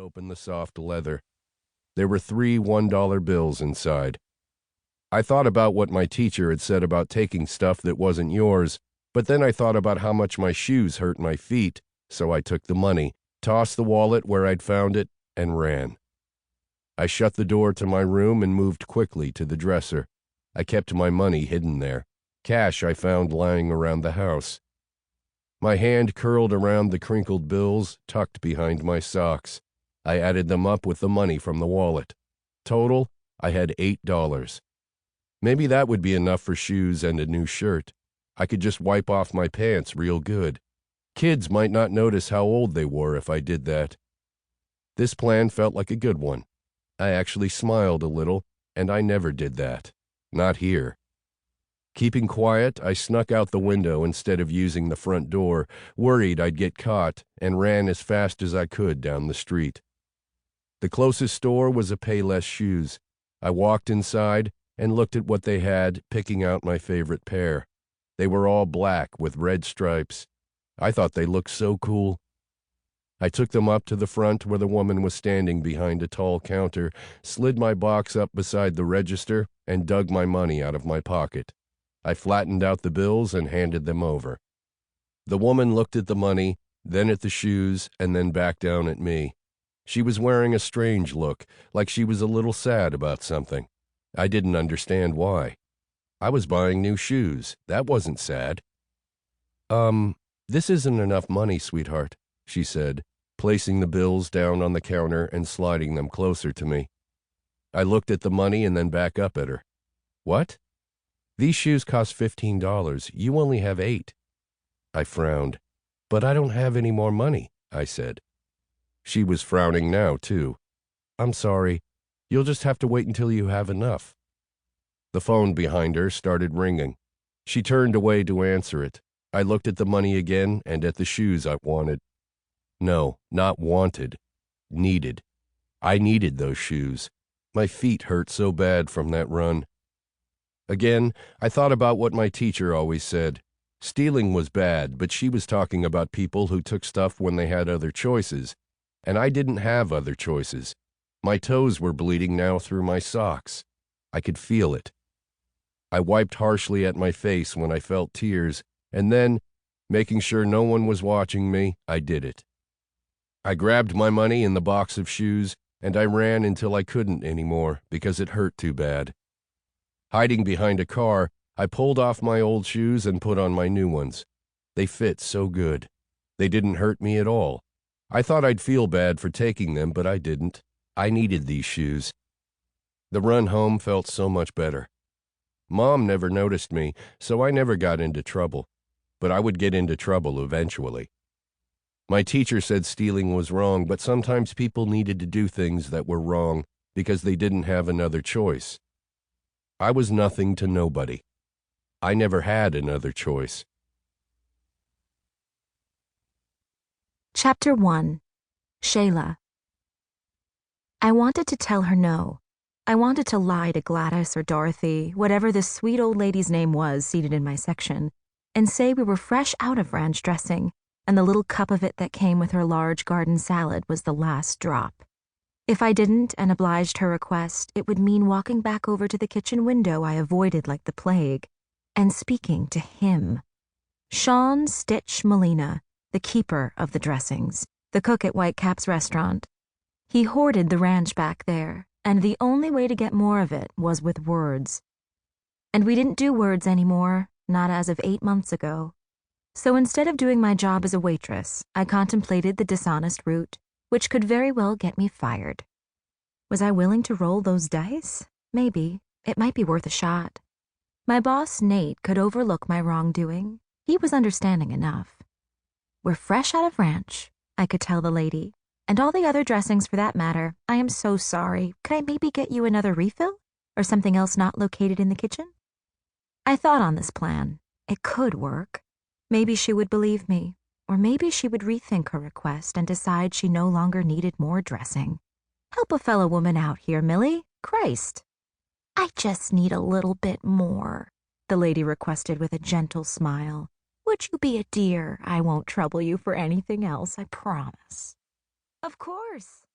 open the soft leather. There were 3 $1 bills inside. I thought about what my teacher had said about taking stuff that wasn't yours, but then I thought about how much my shoes hurt my feet, so I took the money, tossed the wallet where I'd found it, and ran. I shut the door to my room and moved quickly to the dresser. I kept my money hidden there. Cash I found lying around the house. My hand curled around the crinkled bills tucked behind my socks. I added them up with the money from the wallet. Total, I had $8. Maybe that would be enough for shoes and a new shirt. I could just wipe off my pants real good. Kids might not notice how old they were if I did that. This plan felt like a good one. I actually smiled a little, and I never did that. Not here. Keeping quiet, I snuck out the window instead of using the front door, worried I'd get caught, and ran as fast as I could down the street. The closest store was a Payless Shoes. I walked inside and looked at what they had, picking out my favorite pair. They were all black with red stripes. I thought they looked so cool. I took them up to the front where the woman was standing behind a tall counter, slid my box up beside the register, and dug my money out of my pocket. I flattened out the bills and handed them over. The woman looked at the money, then at the shoes, and then back down at me. She was wearing a strange look, like she was a little sad about something. I didn't understand why. I was buying new shoes. That wasn't sad. This isn't enough money, sweetheart," she said, placing the bills down on the counter and sliding them closer to me. I looked at the money and then back up at her. "What? These shoes cost $15. You only have 8. I frowned. "But I don't have any more money," I said. She was frowning now, too. "I'm sorry. You'll just have to wait until you have enough." The phone behind her started ringing. She turned away to answer it. I looked at the money again and at the shoes I wanted. No, not wanted. Needed. I needed those shoes. My feet hurt so bad from that run. Again, I thought about what my teacher always said. Stealing was bad, but she was talking about people who took stuff when they had other choices. And I didn't have other choices. My toes were bleeding now through my socks. I could feel it. I wiped harshly at my face when I felt tears, and then, making sure no one was watching me, I did it. I grabbed my money and the box of shoes, and I ran until I couldn't anymore because it hurt too bad. Hiding behind a car, I pulled off my old shoes and put on my new ones. They fit so good. They didn't hurt me at all. I thought I'd feel bad for taking them, but I didn't. I needed these shoes. The run home felt so much better. Mom never noticed me, so I never got into trouble. But I would get into trouble eventually. My teacher said stealing was wrong, but sometimes people needed to do things that were wrong because they didn't have another choice. I was nothing to nobody. I never had another choice. Chapter 1. Shayla. I wanted to tell her no. I wanted to lie to Gladys or Dorothy, whatever this sweet old lady's name was seated in my section, and say we were fresh out of ranch dressing, and the little cup of it that came with her large garden salad was the last drop. If I didn't and obliged her request, it would mean walking back over to the kitchen window I avoided like the plague, and speaking to him. Sean Stitch Molina, the keeper of the dressings, the cook at Whitecap's restaurant. He hoarded the ranch back there, and the only way to get more of it was with words. And we didn't do words anymore, not as of 8 months ago. So instead of doing my job as a waitress, I contemplated the dishonest route, which could very well get me fired. Was I willing to roll those dice? Maybe. It might be worth a shot. My boss, Nate, could overlook my wrongdoing. He was understanding enough. "We're fresh out of ranch," I could tell the lady. "And all the other dressings for that matter. I am so sorry. Could I maybe get you another refill? Or something else not located in the kitchen?" I thought on this plan. It could work. Maybe she would believe me. Or maybe she would rethink her request and decide she no longer needed more dressing. Help a fellow woman out here, Millie. Christ. "I just need a little bit more," the lady requested with a gentle smile. "Would you be a dear? I won't trouble you for anything else, I promise." "Of course,"